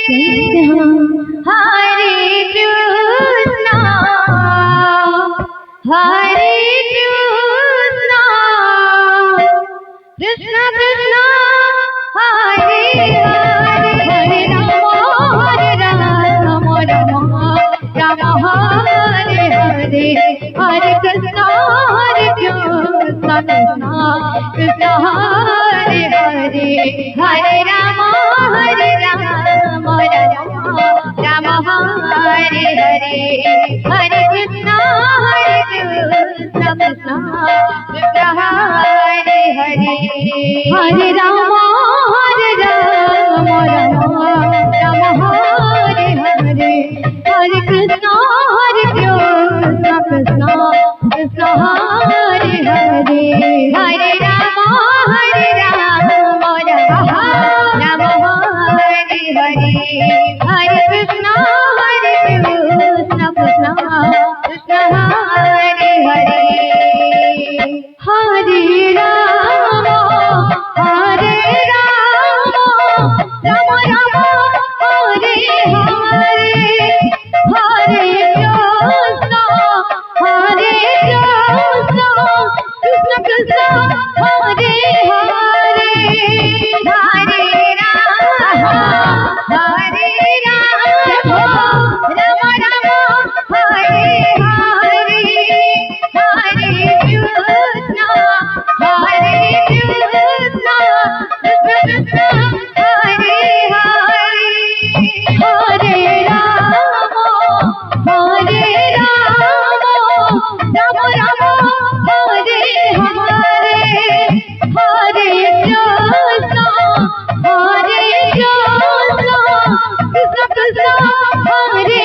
Hare Krishna, Hare Krishna, Krishna Krishna, Hare Hare, Hare Rama, Rama Rama, Hare Hare, Hare Krishna, Krishna Krishna, Hare Hare, Hare Rama, Rama Hare Hare, Hare Krishna, Krishna Krishna, Hare Hare, Hare Rama, Rama Hare Hare, Hare Krishna, Krishna Krishna, Hare Hare, Hare Rama, Rama Hare Hare, Hare Krishna, Krishna Krishna, Hare Hare, Hare Rama, Rama Rama, Hare Hare, Hare Krishna, Krishna Krishna, Hare Hare, Hare Rama, Rama Rama, Hare Hare, Hare Krishna, Krishna Krishna, Hare Hare, Hare Rama, Rama Rama, Hare Hare, Hare Krishna, Krishna Krishna, Hare Hare, Hare Rama, Rama Rama, Hare Hare, Hare Krishna, Krishna Krishna, Hare Hare, Hare Rama, Rama Hare Hare, Hare Krishna, Krishna Krishna, Hare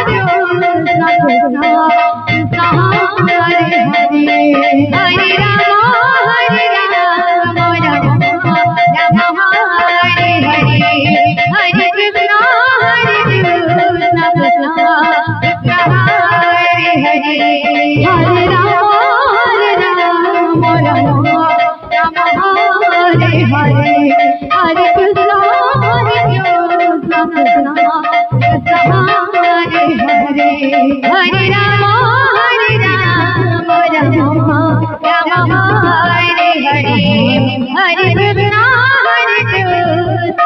Hare, Hare Rama, Rama Hare Hare, Hare Krishna, Krishna Krishna,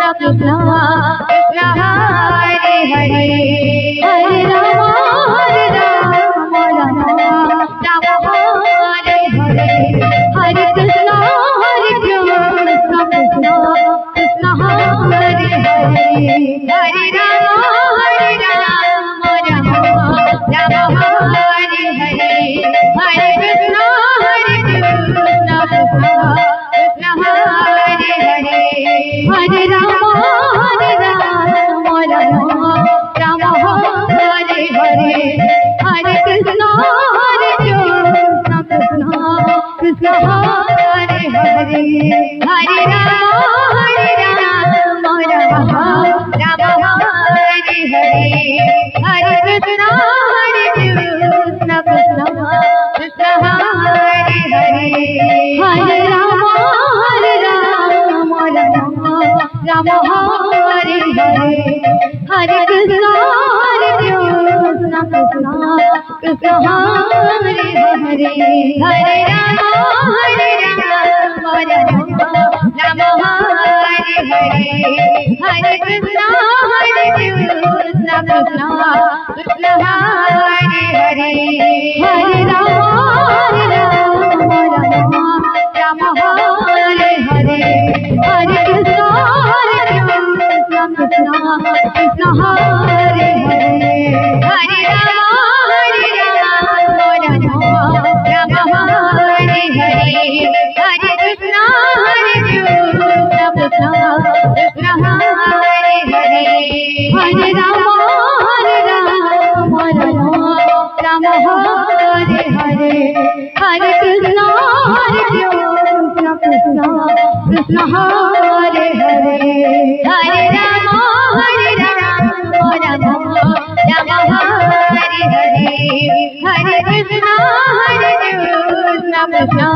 Hare Hare, Hare Rama, Rama Hare Hare, Hare Krishna, Krishna Krishna, Hare Hare, Hare Rama, Rama Hare Hare, Hare Krishna, Krishna Krishna, Hare Hare, Hare Rama, Rama Hare Hare, Hare Krishna, Krishna Krishna, Hare Hare, Hare Rama, Rama Hare Hare, Hare Krishna, Krishna Krishna, Hare Hare, Hare Rama, Rama Hare Hare, Hare Krishna, Krishna Hare Hare, Hare Rama, Rama Hare Hare, Hare Krishna, Krishna Krishna, Hare Hare, Hare Rama, Rama Hare Hare, Hare Krishna, Krishna Krishna, Hare Hare, Hare Rama, Rama Hare Hare, Hare Krishna, Krishna Krishna, Hare Hare, Hare Rama, Rama Hare Hare, Hare Krishna, Krishna Krishna, Hare Hare, Hare Rama, Rama Hare Hare, Hare Krishna, Krishna Krishna, Hare Hare, Hare Rama, Hare Hare Hare Krishna Krishna Krishna Hare Hare Hare Rama Rama Rama Hare Hare Hare Krishna Krishna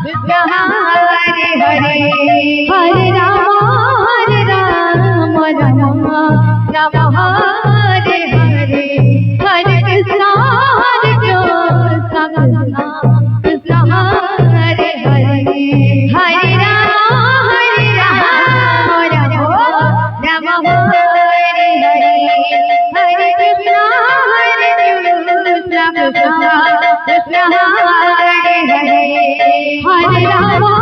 Krishna Hare Hare Hare Rama Rama Rama Hare Hare Hare Krishna Krishna Krishna Hare Hare Hare Rama Rama Hare Hare Hare Krishna Krishna Krishna Hare Hare Hare Rama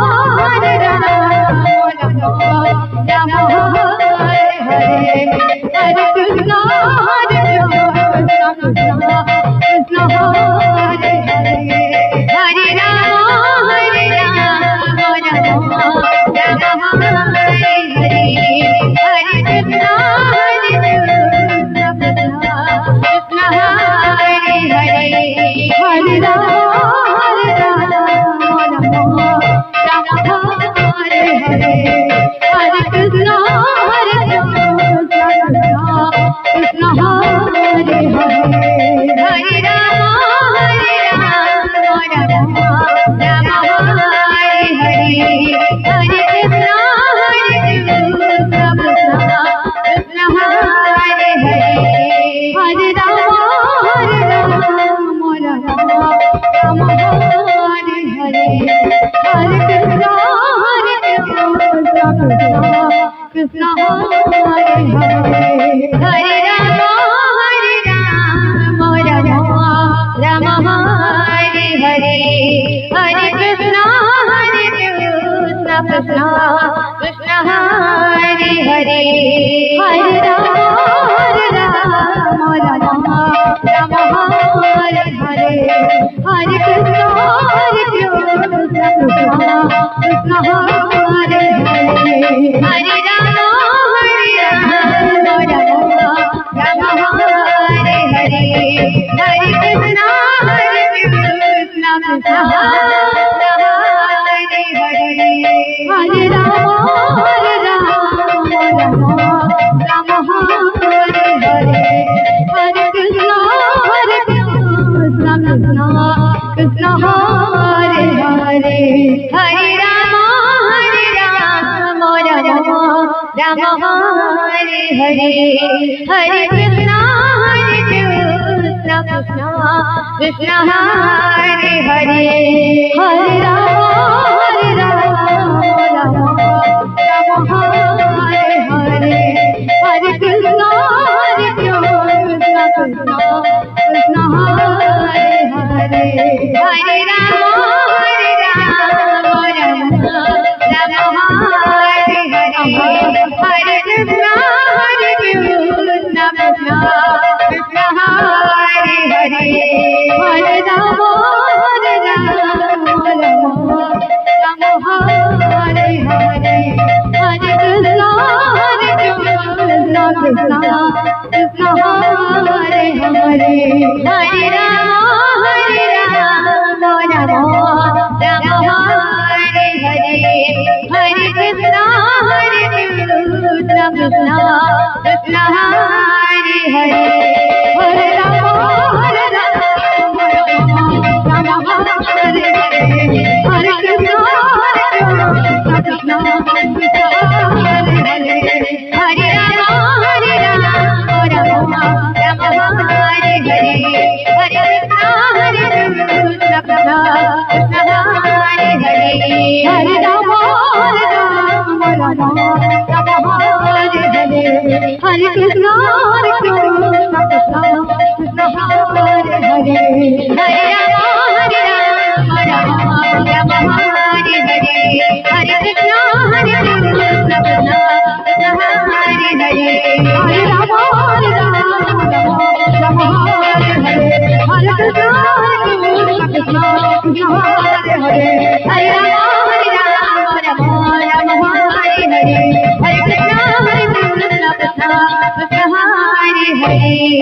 Rama Hare Hare Hare Krishna Krishna Krishna Hare Hare Hare Rama Rama Hare Hare Hare Krishna Krishna Krishna Hare Hare Hare Rama Rama Hare Hare Hare Krishna Krishna Hare Hare Hare Rama Rama Hare Hare Hare Krishna Krishna Krishna Hare Hare Hare Rama Rama Hare Hare Hare Krishna Krishna Hare Hare Hare Rama Rama Hare Hare Hare Krishna Krishna Krishna Hare Hare Hare Rama Rama Hare Hare Hare Krishna Krishna Krishna Hare Hare Hare Rama Rama Hare Hare Hare Krishna Krishna Krishna Hare Hare Hare Rama Rama Hare Hare Hare Krishna Krishna Krishna Hare Hare Hare Rama Rama Hare Hare Hare Krishna Krishna Krishna Hare Hare Hare Rama Rama Hare Hare Hare Krishna Krishna Krishna Hare Hare Hare Rama Rama Hare Hare Hare Krishna Krishna Krishna Hare Hare Hare Rama Rama Hare Hare Hare Krishna Krishna Krishna Hare Hare Hare Rama Rama Hare Hare Hare Krishna Krishna Krishna Hare Hare Hare Rama Rama Hare Hare Hare Krishna Krishna Krishna Hare Hare Hare Rama Rama Hare Hare Hare Krishna Krishna Krishna Hare Hare Hare Rama Rama Hare Hare Hare Krishna Krishna Hare Hare Hare Rama Rama Hare Hare Hare Krishna Krishna Hare Hare Hare Rama Rama Hare Hare Hare Krishna Krishna Hare Hare Hare Rama Rama Hare Hare Hare Krishna Krishna Hare Hare